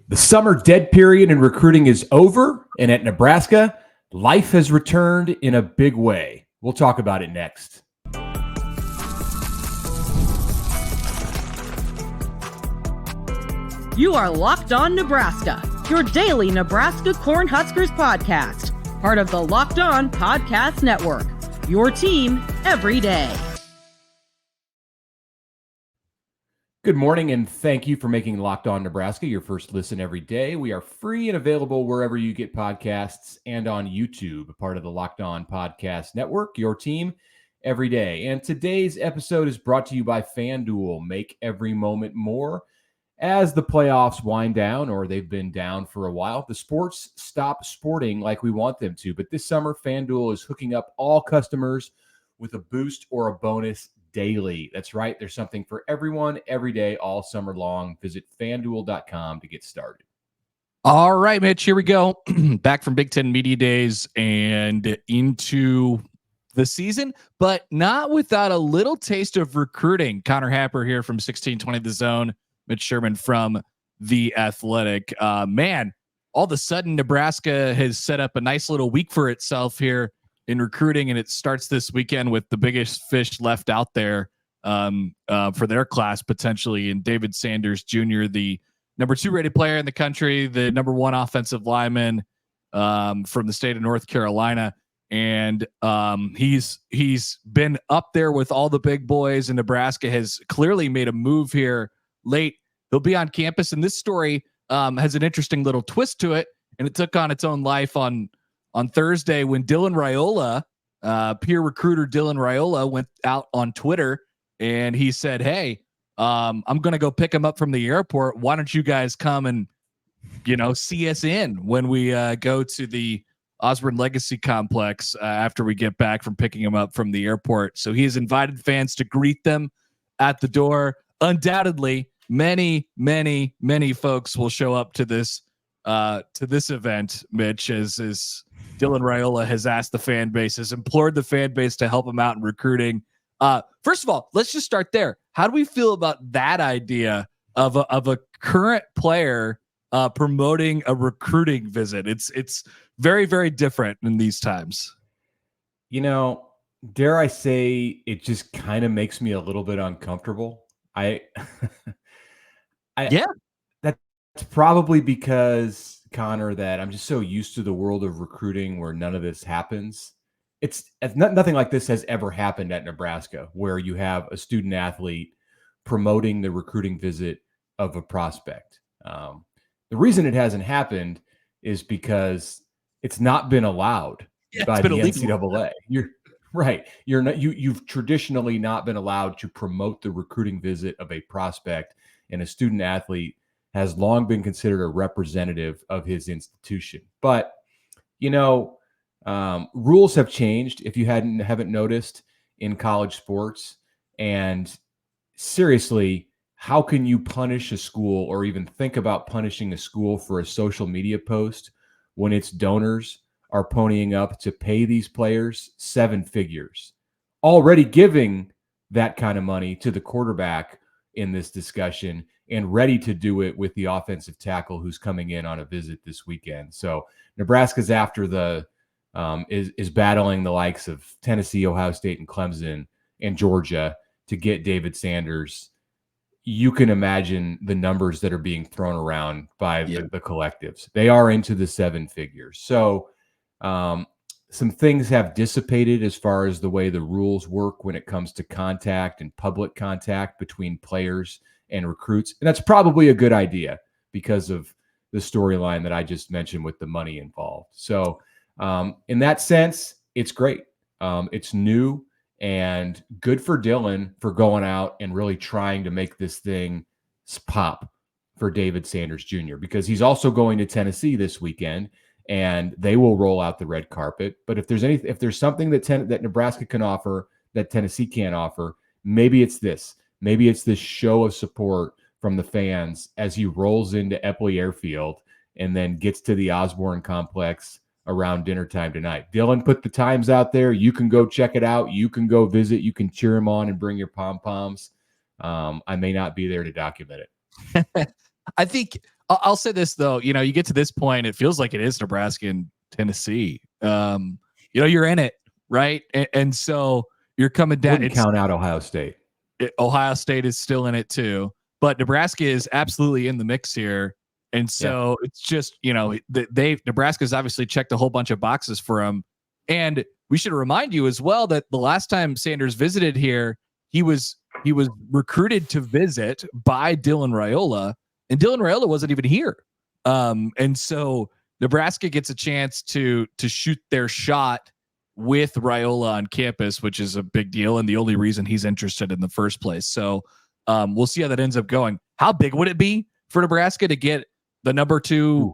The summer dead period in recruiting is over, and at Nebraska, life has returned in a big way. We'll talk about it next. You are Locked On Nebraska, your daily Nebraska Cornhuskers podcast, part of the Locked On Podcast Network, your team every day. Good morning, and thank you for making Locked On Nebraska your first listen every day. We are free and available wherever you get podcasts and on YouTube, part of the Locked On Podcast Network, your team every day. And today's episode is brought to you by FanDuel. Make every moment more. As the playoffs wind down, or they've been down for a while, the sports stop sporting like we want them to. But this summer, FanDuel is hooking up all customers with a boost or a bonus daily. That's right. There's something for everyone every day, all summer long. Visit FanDuel.com to get started. All right, Mitch, here we go. Back from Big Ten Media Days and into the season, but not without a little taste of recruiting. Connor Happer here from 1620 The Zone. Mitch Sherman from The Athletic. Man, all of a sudden, Nebraska has set up a nice little week for itself here in recruiting, and it starts this weekend with the biggest fish left out there for their class, potentially, in David Sanders Jr., the number 2 rated player in the country, the number 1 offensive lineman from the state of North Carolina. And he's been up there with all the big boys, and Nebraska has clearly made a move here late. He'll be on campus, and this story has an interesting little twist to it, and it took on its own life on Thursday when Dylan Raiola, peer recruiter Dylan Raiola, went out on Twitter and he said, "Hey, I'm going to go pick him up from the airport. Why don't you guys come and, see us in when we go to the Osborne Legacy Complex after we get back from picking him up from the airport?" So he has invited fans to greet them at the door. Undoubtedly, many folks will show up to this event, Mitch, as Dylan Raiola has asked the fan base, has implored the fan base to help him out in recruiting. First of all, let's just start there. How do we feel about that idea of a current player promoting a recruiting visit? It's very, very different in these times. Dare I say, it just kind of makes me a little bit uncomfortable. Yeah, that's probably because, Connor, that I'm just so used to the world of recruiting where none of this happens. It's nothing like this has ever happened at Nebraska, where you have a student athlete promoting the recruiting visit of a prospect. The reason it hasn't happened is because it's not been allowed by the NCAA. You're right. You've traditionally not been allowed to promote the recruiting visit of a prospect, and a student athlete has long been considered a representative of his institution. But, rules have changed, if you haven't noticed, in college sports. And seriously, how can you punish a school or even think about punishing a school for a social media post when its donors are ponying up to pay these players 7 figures, already giving that kind of money to the quarterback in this discussion, and ready to do it with the offensive tackle who's coming in on a visit this weekend? So Nebraska's after is battling the likes of Tennessee, Ohio State, and Clemson, and Georgia to get David Sanders. You can imagine the numbers that are being thrown around by the collectives. They are into the 7 figures. So some things have dissipated as far as the way the rules work when it comes to contact and public contact between players and recruits. And that's probably a good idea because of the storyline that I just mentioned with the money involved. So in that sense, it's great. It's new and good for Dylan for going out and really trying to make this thing pop for David Sanders Jr., because he's also going to Tennessee this weekend, and they will roll out the red carpet. But if there's something that Nebraska can offer that Tennessee can't offer, maybe it's this. Maybe it's this show of support from the fans as he rolls into Eppley Airfield and then gets to the Osborne Complex around dinner time tonight. Dylan put the times out there. You can go check it out. You can go visit. You can cheer him on and bring your pom-poms. I may not be there to document it. I think I'll say this though, you get to this point, it feels like it is Nebraska and Tennessee. You're in it, right? And so you're coming down. Wouldn't count out Ohio State. Ohio State is still in it too, but Nebraska is absolutely in the mix here. And so it's just, Nebraska's obviously checked a whole bunch of boxes for them. And we should remind you as well that the last time Sanders visited here, he was recruited to visit by Dylan Raiola, and Dylan Raiola wasn't even here. And so Nebraska gets a chance to shoot their shot with Raiola on campus, which is a big deal and the only reason he's interested in the first place. So we'll see how that ends up going. How big would it be for Nebraska to get the number 2,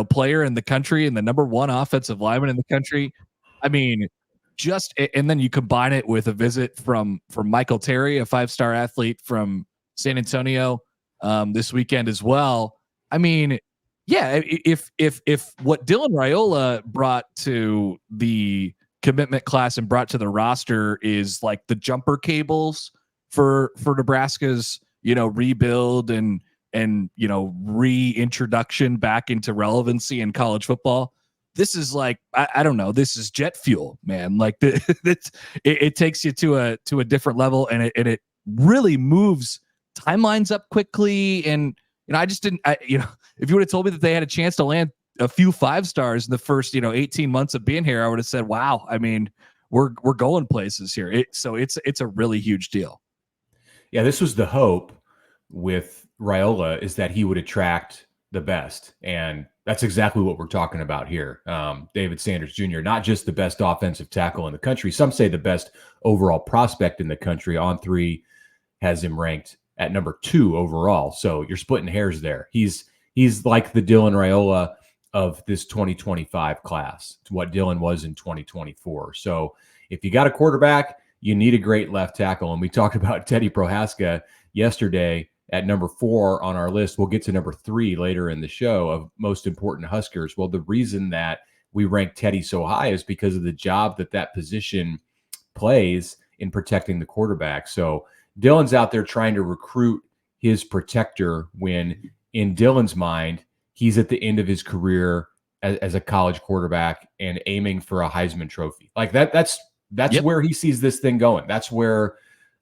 player in the country and the number 1 offensive lineman in the country? I mean, and then you combine it with a visit from Michael Terry, a 5-star athlete from San Antonio, this weekend as well. I mean, yeah, if what Dylan Raiola brought to the commitment class and brought to the roster is like the jumper cables for Nebraska's, rebuild and reintroduction back into relevancy in college football, this is like, I don't know, this is jet fuel, man. Like it takes you to a different level, and it really moves timelines up quickly. And I just didn't, if you would have told me that they had a chance to land a few 5-stars in the first 18 months of being here, I would have said, wow, I mean, we're going places here. So it's a really huge deal. Yeah, this was the hope with Raiola, is that he would attract the best, and that's exactly what we're talking about here. David Sanders Jr., not just the best offensive tackle in the country, some say the best overall prospect in the country. On3 has him ranked at number 2 overall, so you're splitting hairs there. He's like the Dylan Raiola of this 2025 class. It's what Dylan was in 2024. So if you got a quarterback, you need a great left tackle. And we talked about Teddy Prohaska yesterday at number 4 on our list. We'll get to number 3 later in the show of most important Huskers. Well, the reason that we rank Teddy so high is because of the job that position plays in protecting the quarterback. So Dylan's out there trying to recruit his protector when, in Dylan's mind, he's at the end of his career as a college quarterback and aiming for a Heisman Trophy. Like that's where he sees this thing going. That's where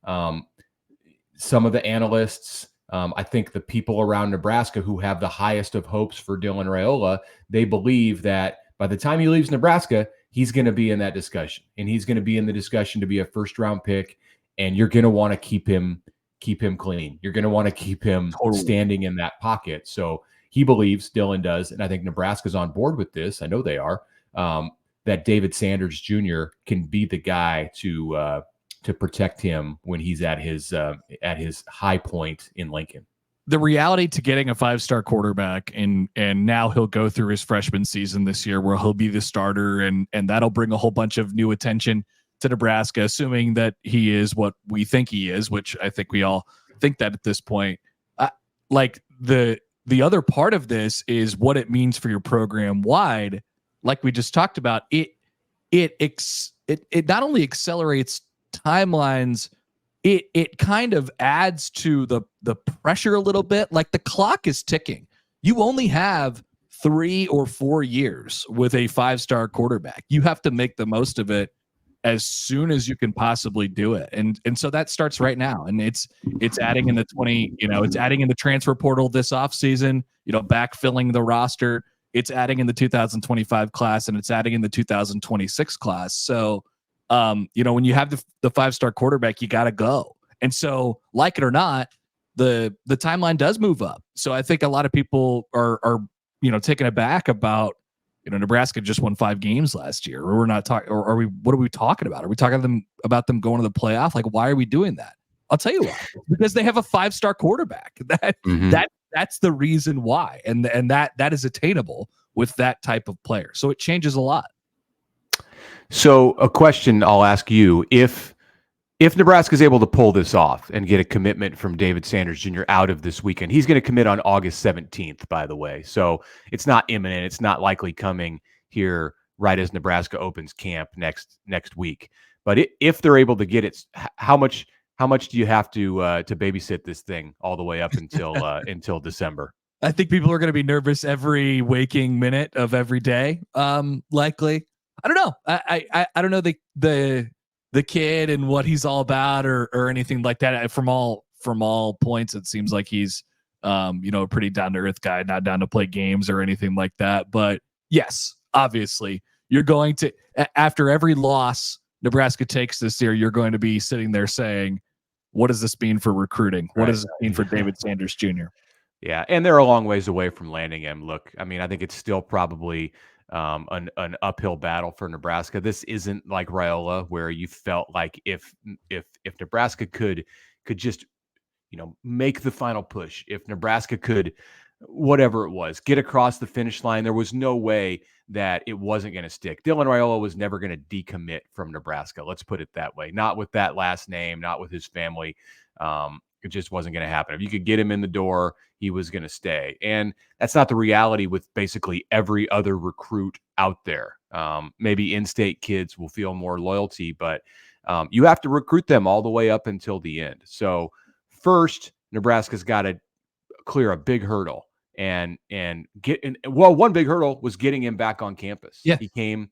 some of the analysts, I think the people around Nebraska who have the highest of hopes for Dylan Raiola, they believe that by the time he leaves Nebraska, he's going to be in that discussion, and he's going to be in the discussion to be a first-round pick, and you're going to want to keep him clean. You're going to want to keep him standing in that pocket. So he believes, Dylan does, and I think Nebraska's on board with this. I know they are, that David Sanders Jr. can be the guy to protect him when he's at his high point in Lincoln. The reality to getting a 5-star quarterback, and now he'll go through his freshman season this year where he'll be the starter, and that'll bring a whole bunch of new attention to Nebraska, assuming that he is what we think he is, which I think we all think that at this point. Like the other part of this is what it means for your program wide. Like we just talked about, it not only accelerates timelines, it kind of adds to the pressure a little bit. Like the clock is ticking. You only have 3 or 4 years with a 5-star quarterback. You have to make the most of it as soon as you can possibly do it. And so that starts right now. And it's adding in the it's adding in the transfer portal this offseason, backfilling the roster. It's adding in the 2025 class, and it's adding in the 2026 class. So, when you have the 5-star quarterback, you got to go. And so, like it or not, the timeline does move up. So I think a lot of people are taken aback about, Nebraska just won 5 games last year, or we're not talking, or what are we talking about? Are we talking about them going to the playoff? Like, why are we doing that? I'll tell you why. Because they have a 5-star quarterback. That's the reason why. And that is attainable with that type of player. So it changes a lot. So a question I'll ask you, if Nebraska is able to pull this off and get a commitment from David Sanders Jr. out of this weekend, he's going to commit on August 17th, by the way. So it's not imminent. It's not likely coming here right as Nebraska opens camp next week. But if they're able to get it, how much do you have to babysit this thing all the way up until until December? I think people are going to be nervous every waking minute of every day. Likely. I don't know. I don't know the kid and what he's all about or anything like that. From all points, it seems like he's a pretty down to earth guy, not down to play games or anything like that. But yes, obviously, you're going to, after every loss Nebraska takes this year, you're going to be sitting there saying, what does this mean for recruiting? What does this mean for David Sanders Jr.? Yeah, and they're a long ways away from landing him. Look, I mean, I think it's still probably an uphill battle for Nebraska. This isn't like Raiola, where you felt like if Nebraska could just make the final push, if Nebraska could, whatever it was, get across the finish line, there was no way that it wasn't going to stick. Dylan Raiola was never going to decommit from Nebraska. Let's put it that way. Not with that last name, not with his family. It just wasn't going to happen. If you could get him in the door, he was going to stay. And that's not the reality with basically every other recruit out there. Maybe in-state kids will feel more loyalty, but you have to recruit them all the way up until the end. So first, Nebraska's got to clear a big hurdle and one big hurdle was getting him back on campus. Yeah. He came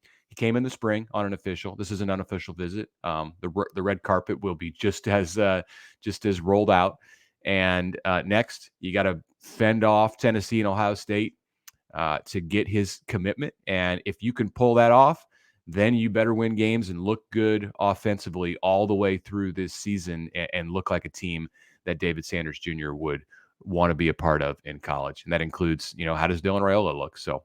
in the spring on an official. This is an unofficial visit. The red carpet will be just as rolled out. And next, you got to fend off Tennessee and Ohio State to get his commitment. And if you can pull that off, then you better win games and look good offensively all the way through this season and look like a team that David Sanders Jr. would want to be a part of in college. And that includes, how does Dylan Raiola look? So,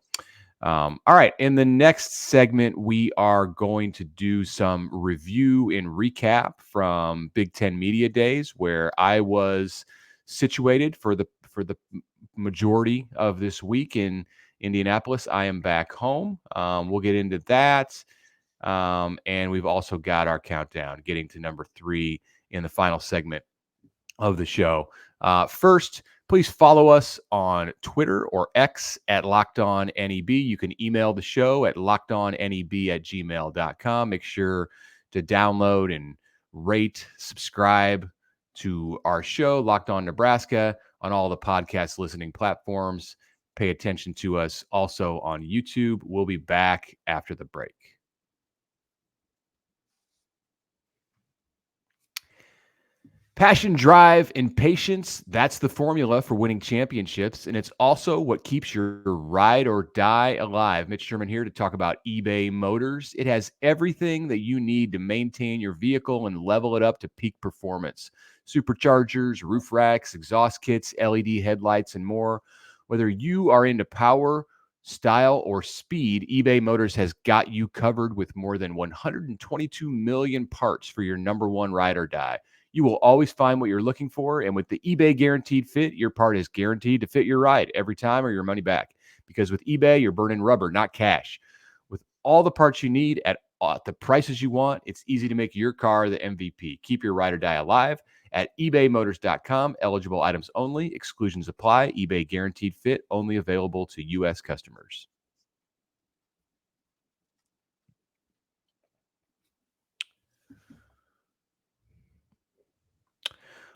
all right. In the next segment, we are going to do some review and recap from Big Ten Media Days, where I was situated for the majority of this week in Indianapolis. I am back home. We'll get into that. And we've also got our countdown, getting to number 3 in the final segment of the show. First, please follow us on Twitter or X at LockedOnNEB. You can email the show at lockedonneb@gmail.com. Make sure to download and rate, subscribe to our show, Locked On Nebraska, on all the podcast listening platforms. Pay attention to us also on YouTube. We'll be back after the break. Passion, drive, and patience, that's the formula for winning championships, and it's also what keeps your ride or die alive. Mitch Sherman here to talk about eBay Motors. It has everything that you need to maintain your vehicle and level it up to peak performance. Superchargers, roof racks, exhaust kits, LED headlights, and more. Whether you are into power, style, or speed, eBay Motors has got you covered with more than 122 million parts for your number one ride or die. You will always find what you're looking for, and with the eBay Guaranteed Fit, your part is guaranteed to fit your ride every time or your money back. Because with eBay, you're burning rubber, not cash. With all the parts you need at the prices you want, it's easy to make your car the MVP. Keep your ride or die alive at ebaymotors.com. Eligible items only. Exclusions apply. eBay Guaranteed Fit only available to U.S. customers.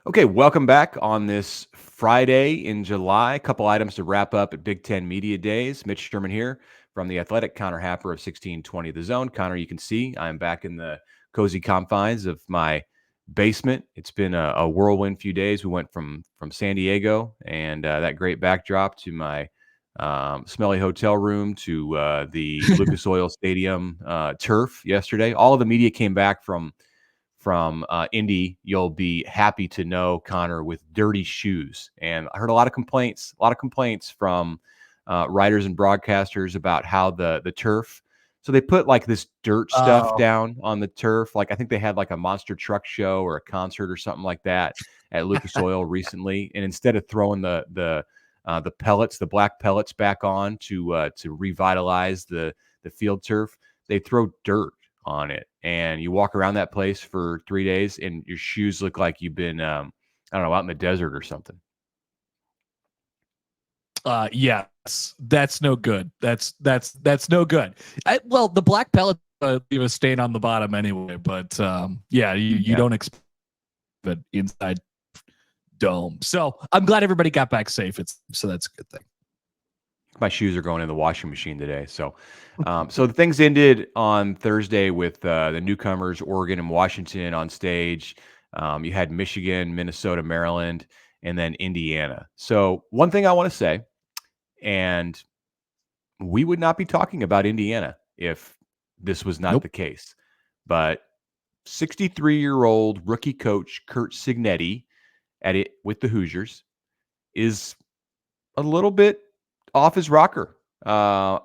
Okay, welcome back on this Friday in July. A couple items to wrap up at Big Ten Media Days. Mitch Sherman here from The Athletic. Connor Happer of 1620 The Zone. Connor, you can see I'm back in the cozy confines of my basement. It's been a whirlwind few days. We went from San Diego and that great backdrop to my smelly hotel room to the Lucas Oil Stadium turf yesterday. All of the media came back from Indy, you'll be happy to know, Connor, with dirty shoes. And I heard a lot of complaints from writers and broadcasters about how the turf. So they put like this dirt stuff down on the turf. Like I think they had like a monster truck show or a concert or something like that at Lucas Oil recently. And instead of throwing the pellets, the black pellets back on to revitalize the field turf, they throw dirt on it, and you walk around that place for 3 days and your shoes look like you've been I don't know, out in the desert or something. Yes, that's no good. That's no good. Well, the black pellet leave a stain on the bottom anyway, but you don't expect it inside dome. So I'm glad everybody got back safe. So that's a good thing. My shoes are going in the washing machine today. So the things ended on Thursday with the newcomers, Oregon and Washington on stage. You had Michigan, Minnesota, Maryland, and then Indiana. So one thing I want to say, and we would not be talking about Indiana if this was not the case. But 63-year-old rookie coach Curt Cignetti with the Hoosiers is a little bit off his rocker. I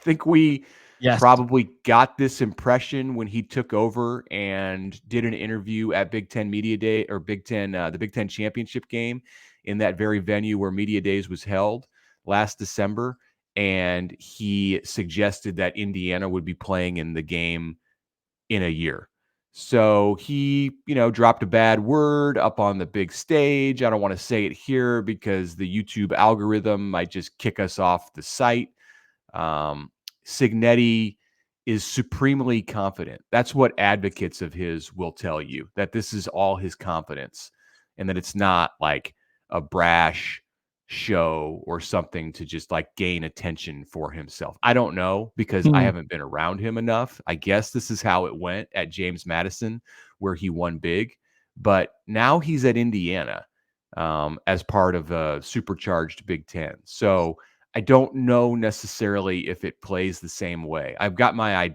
think we probably got this impression when he took over and did an interview at Big Ten Media Day or the Big Ten Championship game in that very venue where Media Days was held last December. And he suggested that Indiana would be playing in the game in a year. So he, dropped a bad word up on the big stage. I don't want to say it here because the YouTube algorithm might just kick us off the site. Cignetti is supremely confident. That's what advocates of his will tell you, that this is all his confidence and that it's not like a brash show or something to just like gain attention for himself. I don't know because I haven't been around him enough. I guess this is how it went at James Madison where he won big, but now he's at Indiana as part of a supercharged Big Ten. So I don't know necessarily if it plays the same way. I've got my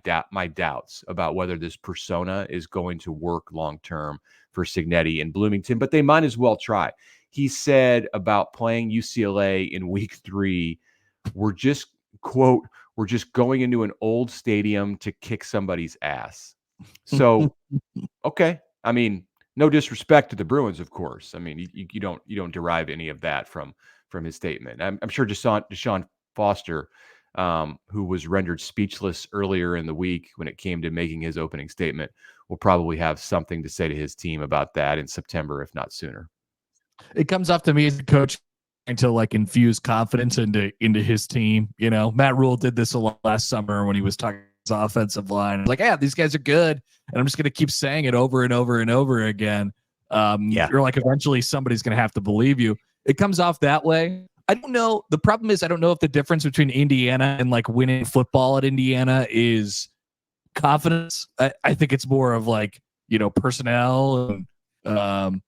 doubts about whether this persona is going to work long-term for Cignetti in Bloomington, but they might as well try. He said about playing UCLA in week 3, we're just going into an old stadium to kick somebody's ass. So, okay. I mean, no disrespect to the Bruins, of course. I mean, you don't derive any of that from his statement. I'm sure Deshaun Foster, who was rendered speechless earlier in the week when it came to making his opening statement, will probably have something to say to his team about that in September, if not sooner. It comes off to me as a coach trying to like infuse confidence into his team. Matt Rhule did this a lot last summer when he was talking his offensive line. Like, yeah, these guys are good, and I'm just going to keep saying it over and over and over again. You're like, eventually somebody's going to have to believe you. It comes off that way. I don't know. The problem is I don't know if the difference between Indiana and like winning football at Indiana is confidence. I think it's more of like, personnel and,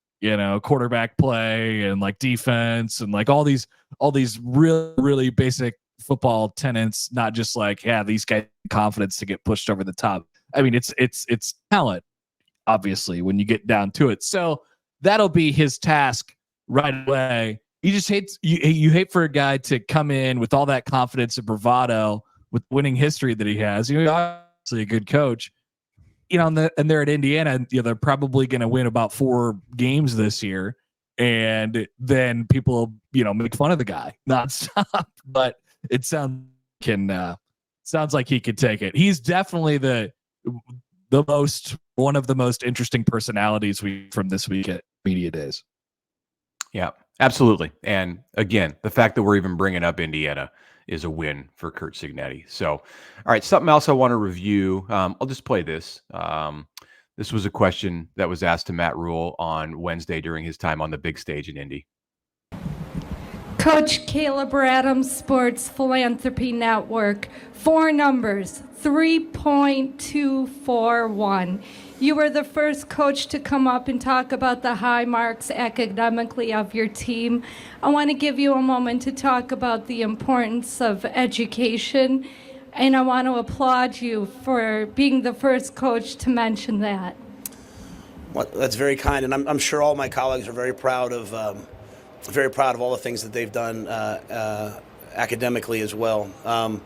quarterback play and like defense and like all these really, really basic football tenets, not just like, yeah, these guys have confidence to get pushed over the top. I mean, it's talent, obviously, when you get down to it. So that'll be his task right away. You just you hate for a guy to come in with all that confidence and bravado with winning history that he has. He's obviously a good coach. And they're at Indiana, and they're probably going to win about 4 games this year, and then people, make fun of the guy nonstop. But it sounds like he could take it. He's definitely one of the most interesting personalities from this week at Media Days. Yeah, absolutely. And again, the fact that we're even bringing up Indiana is a win for Curt Cignetti. So, all right, something else I want to review. I'll just play this. This was a question that was asked to Matt Rhule on Wednesday during his time on the big stage in Indy. Coach Caleb Adams, Sports Philanthropy Network. 4 numbers, 3.241. You were the first coach to come up and talk about the high marks academically of your team. I want to give you a moment to talk about the importance of education, and I want to applaud you for being the first coach to mention that. Well, that's very kind, and I'm sure all my colleagues are very proud of all the things that they've done academically as well. I'm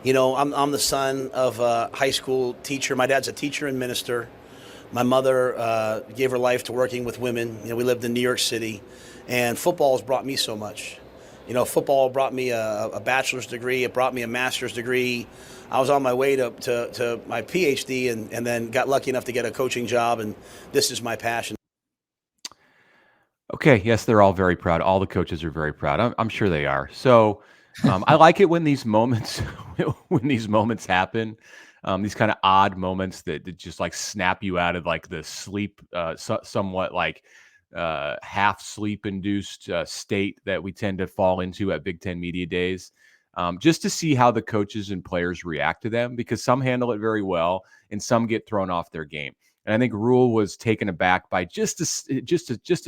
the son of a high school teacher. My dad's a teacher and minister. My mother gave her life to working with women. We lived in New York City, and football has brought me so much. Football brought me a bachelor's degree. It brought me a master's degree. I was on my way to my PhD and then got lucky enough to get a coaching job, and this is my passion. Okay, yes, they're all very proud. All the coaches are very proud. I'm sure they are. So I like it when these moments happen. These kind of odd moments that just like snap you out of like the sleep, somewhat like half sleep induced state that we tend to fall into at Big Ten Media Days, just to see how the coaches and players react to them, because some handle it very well and some get thrown off their game. And I think Rhule was taken aback by just a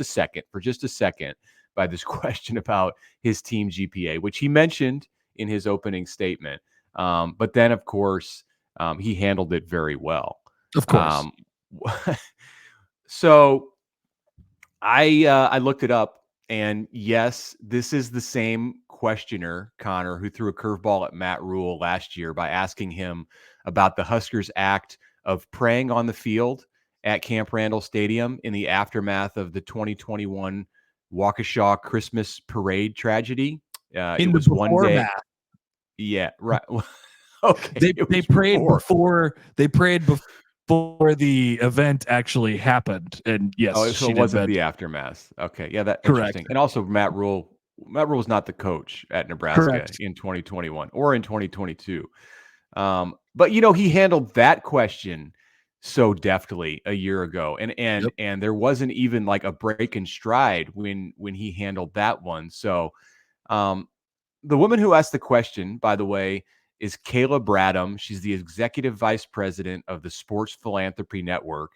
second by this question about his team GPA, which he mentioned in his opening statement. But then, of course, he handled it very well. Of course. So I looked it up, and yes, this is the same questioner, Connor, who threw a curveball at Matt Rhule last year by asking him about the Huskers' act of praying on the field at Camp Randall Stadium in the aftermath of the 2021 Waukesha Christmas parade tragedy. It was one day. Matt. Yeah, right. Okay. They prayed before the event actually happened. And yes, so it wasn't the aftermath. Okay. Yeah, that's correct. Interesting. And also Matt Rhule was not the coach at Nebraska in 2021 or in 2022. But he handled that question so deftly a year ago. And there wasn't even like a break in stride when he handled that one. So the woman who asked the question, by the way, is Kayla Bradham. She's the executive vice president of the Sports Philanthropy Network.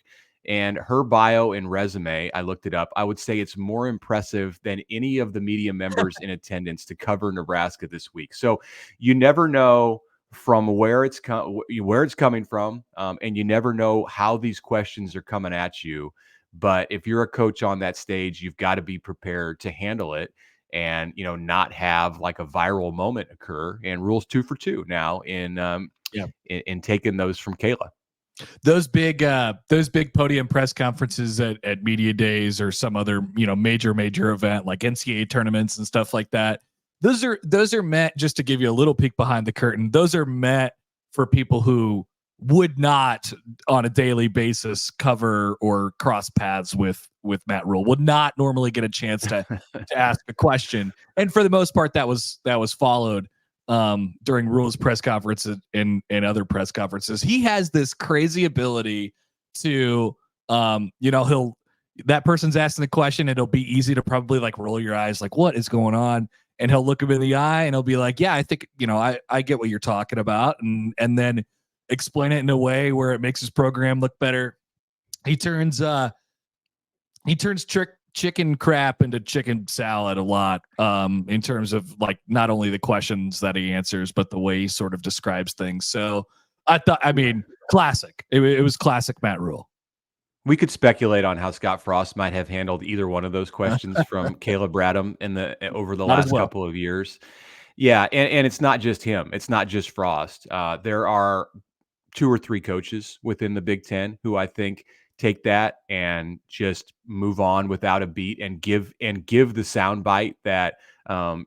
And her bio and resume, I looked it up. I would say it's more impressive than any of the media members in attendance to cover Nebraska this week. So you never know from where it's coming from, and you never know how these questions are coming at you. But if you're a coach on that stage, you've got to be prepared to handle it and not have like a viral moment occur. And Rhule's 2 for 2 now in taking those from Kayla. Those big podium press conferences at media days or some other major event like NCAA tournaments and stuff like that. Those are meant, just to give you a little peek behind the curtain, those are meant for people who would not on a daily basis cover or cross paths with Matt Rhule, would not normally get a chance to ask a question. And for the most part, that was followed during Rhule's press conferences and other press conferences. He has this crazy ability to, that person's asking the question, and it'll be easy to probably like roll your eyes, like, what is going on? And he'll look him in the eye and he'll be like, yeah, I think, I get what you're talking about. And then explain it in a way where it makes his program look better. He turns chicken crap into chicken salad a lot, in terms of like not only the questions that he answers, but the way he sort of describes things. So classic. It was classic Matt Rhule. We could speculate on how Scott Frost might have handled either one of those questions from Kayla Bradham over the last couple of years. Yeah, and it's not just him. It's not just Frost. There are 2 or 3 coaches within the Big Ten who I think take that and just move on without a beat and give the soundbite that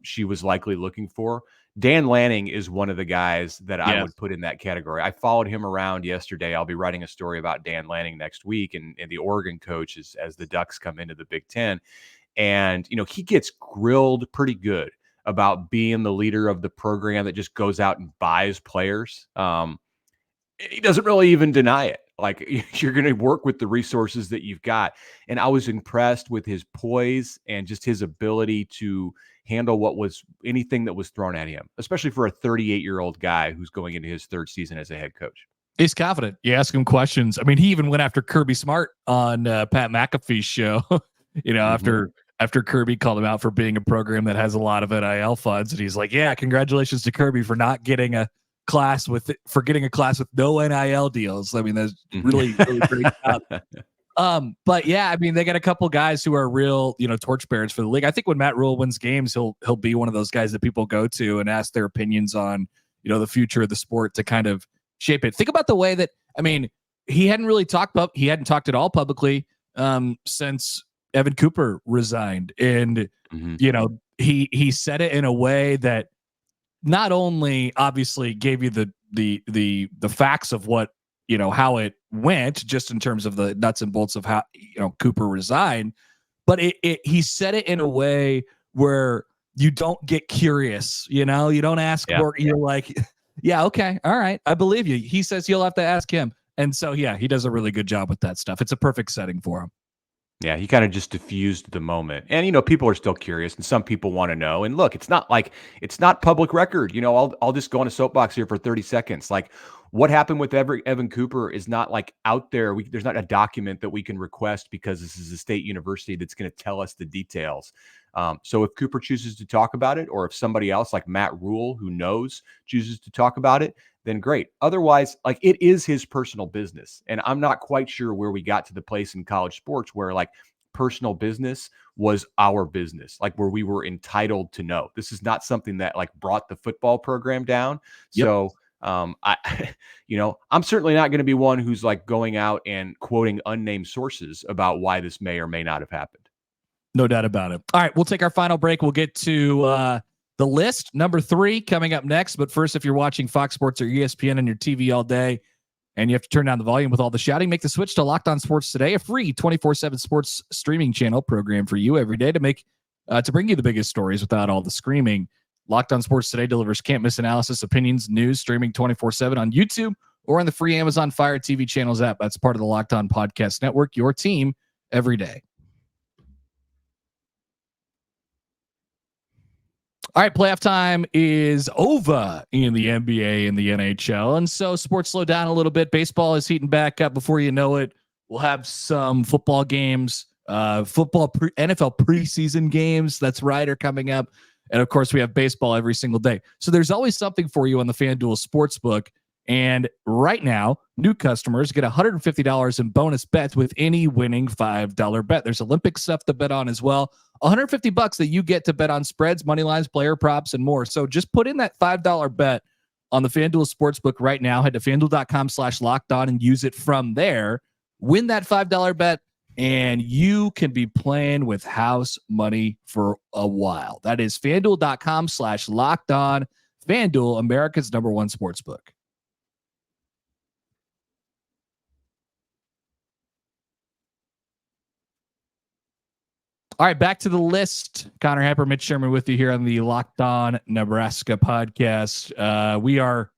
she was likely looking for. Dan Lanning is one of the guys that I would put in that category. I followed him around yesterday. I'll be writing a story about Dan Lanning next week and the Oregon coach as the Ducks come into the Big Ten. And, he gets grilled pretty good about being the leader of the program that just goes out and buys players. He doesn't really even deny it. Like, you're going to work with the resources that you've got. And I was impressed with his poise and just his ability to handle anything that was thrown at him, especially for a 38-year-old guy who's going into his 3rd season as a head coach. He's confident. You ask him questions. I mean, he even went after Kirby Smart on Pat McAfee's show, after Kirby called him out for being a program that has a lot of NIL funds. And he's like, yeah, congratulations to Kirby for not getting a class with no NIL deals. I mean, that's really great job. But yeah, I mean, they got a couple guys who are real, torchbearers for the league. I think when Matt Rhule wins games, he'll be one of those guys that people go to and ask their opinions on, the future of the sport to kind of shape it. Think about the way that, I mean, he hadn't talked at all publicly since Evan Cooper resigned. And, he said it in a way that not only obviously gave you the facts of what, how it went, just in terms of the nuts and bolts of how, Cooper resigned, but he said it in a way where you don't get curious, you don't ask more. You're like, yeah, okay. All right. I believe you. He says you'll have to ask him. And so, yeah, he does a really good job with that stuff. It's a perfect setting for him. Yeah, he kind of just diffused the moment. And, people are still curious and some people want to know. And look, it's not public record. I'll just go on a soapbox here for 30 seconds. Like, what happened with Evan Cooper is not like out there. There's not a document that we can request because this is a state university that's going to tell us the details. So if Cooper chooses to talk about it, or if somebody else like Matt Rhule, who knows, chooses to talk about it, then great. Otherwise, like, it is his personal business. And I'm not quite sure where we got to the place in college sports where like personal business was our business, like where we were entitled to know. This is not something that like brought the football program down. Yep. So I'm certainly not going to be one who's like going out and quoting unnamed sources about why this may or may not have happened. No doubt about it. All right, we'll take our final break. We'll get to the list, number 3, coming up next. But first, if you're watching Fox Sports or ESPN on your TV all day and you have to turn down the volume with all the shouting, make the switch to Locked On Sports Today, a free 24/7 sports streaming channel program for you every day to bring you the biggest stories without all the screaming. Locked On Sports Today delivers can't-miss analysis, opinions, news, streaming 24/7 on YouTube or on the free Amazon Fire TV channels app. That's part of the Locked On Podcast Network, your team every day. All right, playoff time is over in the NBA and the NHL. And so sports slow down a little bit. Baseball is heating back up. Before you know it, we'll have some football games, NFL preseason games. That's right, are coming up. And of course, we have baseball every single day. So there's always something for you on the FanDuel Sportsbook. And right now, new customers get $150 in bonus bets with any winning $5 bet. There's Olympic stuff to bet on as well. $150 that you get to bet on spreads, money lines, player props, and more. So just put in that $5 bet on the FanDuel Sportsbook right now. Head to FanDuel.com/lockedon and use it from there. Win that $5 bet, and you can be playing with house money for a while. That is FanDuel.com/lockedon. FanDuel, America's #1 sportsbook. All right, back to the list. Connor Happer, Mitch Sherman with you here on the Locked On Nebraska podcast. We are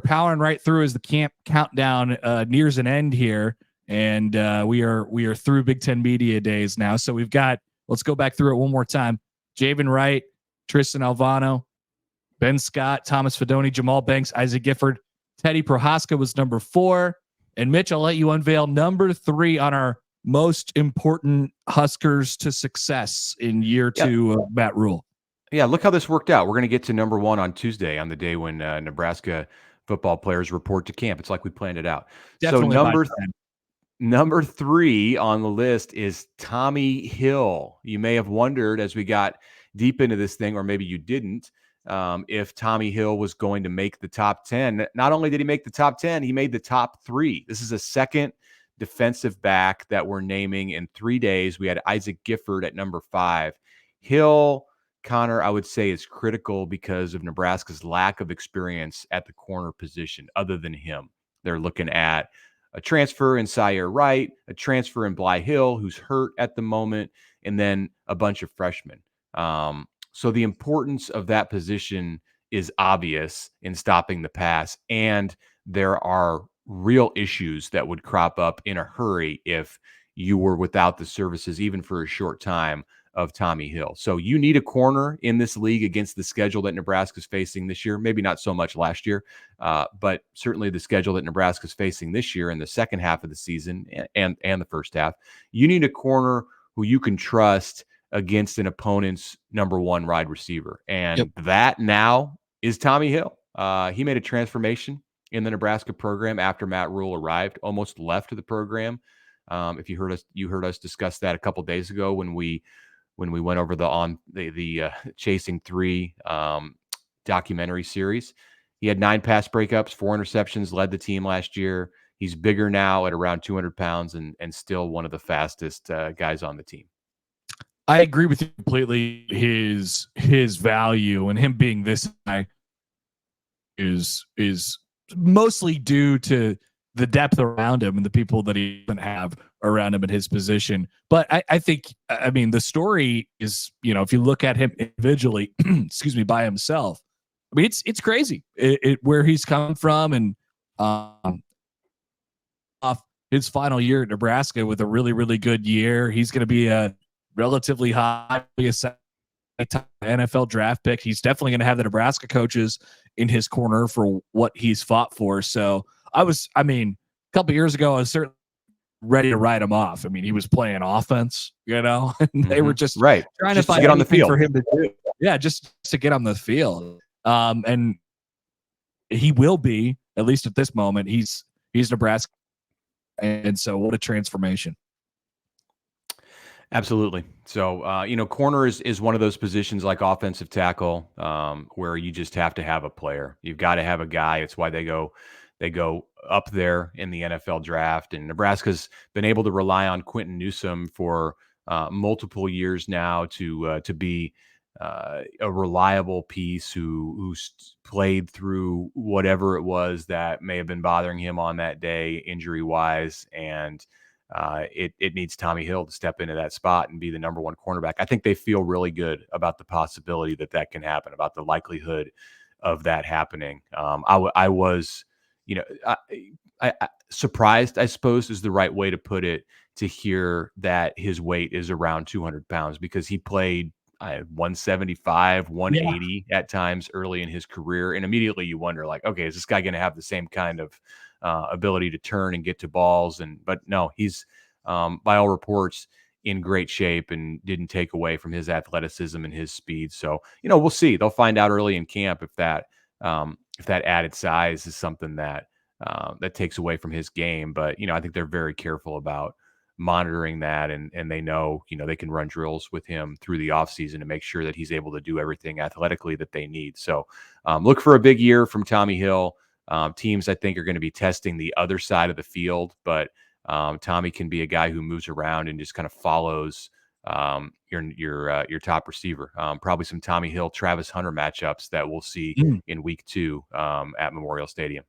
powering right through as the camp countdown nears an end here, and we are through Big Ten Media Days now. So we've got, let's go back through it one more time. Javen Wright, Tristan Alvano, Ben Scott, Thomas Fedoni, Jamal Banks, Isaac Gifford, Teddy Prohaska was number 4, and Mitch, I'll let you unveil number 3 on our most important Huskers to success in year 2 of Matt Rhule. Yeah, look how this worked out. We're going to get to number 1 on Tuesday, on the day when Nebraska football players report to camp. It's like we planned it out. Definitely. So number 3 on the list is Tommy Hill. You may have wondered as we got deep into this thing, or maybe you didn't, if Tommy Hill was going to make the top 10. Not only did he make the top 10, he made the top 3. This is a second defensive back that we're naming in 3 days. We had Isaac Gifford at number 5. Hill, Connor, I would say, is critical because of Nebraska's lack of experience at the corner position. Other than him, they're looking at a transfer in Sire Wright, a transfer in Bly Hill, who's hurt at the moment, and then a bunch of freshmen. So the importance of that position is obvious in stopping the pass, and there are real issues that would crop up in a hurry if you were without the services, even for a short time, of Tommy Hill. So you need a corner in this league against the schedule that Nebraska's facing this year. Maybe not so much last year, but certainly the schedule that Nebraska's facing this year in the second half of the season and the first half. You need a corner who you can trust against an opponent's number 1 wide receiver. And that now is Tommy Hill. He made a transformation in the Nebraska program after Matt Rhule arrived, almost left the program. If you heard us discuss that a couple days ago when we went over the Chasing 3 documentary series. He had 9 pass breakups, 4 interceptions, led the team last year. He's bigger now at around 200 pounds and still one of the fastest guys on the team. I agree with you completely. His value and him being this guy is mostly due to the depth around him and the people that he doesn't have around him in his position. But I think the story is, if you look at him individually, excuse me, by himself, I mean, it's crazy where he's come from and his final year at Nebraska with a really, really good year. He's going to be a relatively high NFL draft pick. He's definitely going to have the Nebraska coaches in his corner for what he's fought for. So a couple of years ago, I was certainly ready to write him off. I mean, he was playing offense, and they were just trying to find get on the field for him to do. Yeah, just to get on the field. And he will be, at least at this moment, he's Nebraska. And so what a transformation. Absolutely. So, corner is one of those positions like offensive tackle where you just have to have a player. You've got to have a guy. It's why they go up there in the NFL draft. And Nebraska's been able to rely on Quentin Newsome for multiple years now to be a reliable piece who played through whatever it was that may have been bothering him on that day, injury-wise, and it needs Tommy Hill to step into that spot and be the number one cornerback. I think they feel really good about the possibility that can happen, about the likelihood of that happening. I was, I surprised, I suppose, is the right way to put it, to hear that his weight is around 200 pounds, because he played 175, 180 at times early in his career. And immediately you wonder, like, okay, is this guy going to have the same kind of ability to turn and get to balls? But no, he's by all reports in great shape and didn't take away from his athleticism and his speed. So, we'll see. They'll find out early in camp if that added size is something that takes away from his game. But, I think they're very careful about monitoring that, and they know, they can run drills with him through the offseason to make sure that he's able to do everything athletically that they need. So look for a big year from Tommy Hill. Teams, I think, are going to be testing the other side of the field, but Tommy can be a guy who moves around and just kind of follows your top receiver. Probably some Tommy Hill, Travis Hunter matchups that we'll see in week 2 at Memorial Stadium.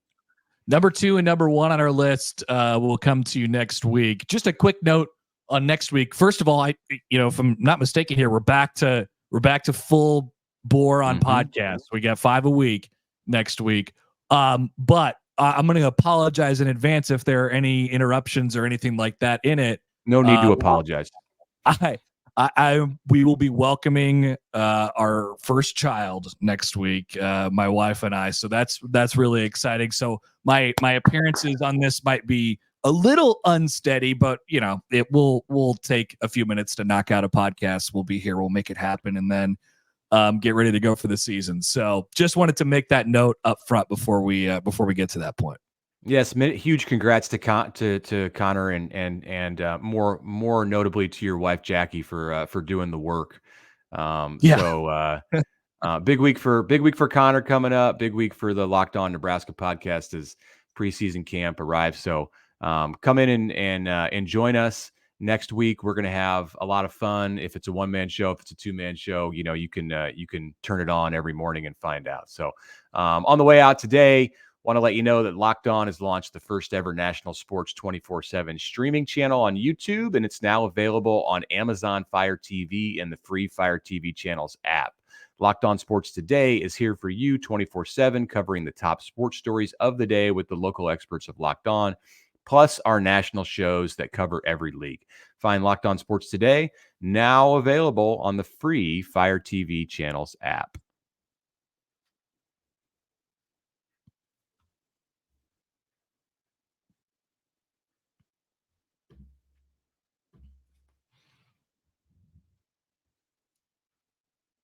Number 2 and number 1 on our list will come to you next week. Just a quick note on next week. First of all, if I'm not mistaken here, we're back to full bore on podcasts. We got 5 a week next week. But I'm going to apologize in advance if there are any interruptions or anything like that in it. No need to apologize. We will be welcoming our first child next week, my wife and I. So that's really exciting. So my appearances on this might be a little unsteady, but it will take a few minutes to knock out a podcast. We'll be here. We'll make it happen, and then get ready to go for the season. So just wanted to make that note up front before we get to that point. Yes, huge congrats to Connor and more notably to your wife Jackie for doing the work. So big week for Connor coming up. Big week for the Locked On Nebraska podcast as preseason camp arrives. So come in and join us next week. We're going to have a lot of fun. If it's a one-man show, if it's a two-man show, you can turn it on every morning and find out. So on the way out today, want to let you know that Locked On has launched the first ever national sports 24/7 streaming channel on YouTube, and it's now available on Amazon Fire TV and the free Fire TV channels app. Locked On Sports Today is here for you 24/7, covering the top sports stories of the day with the local experts of Locked On, plus our national shows that cover every league. Find Locked On Sports Today now available on the free Fire TV channels app.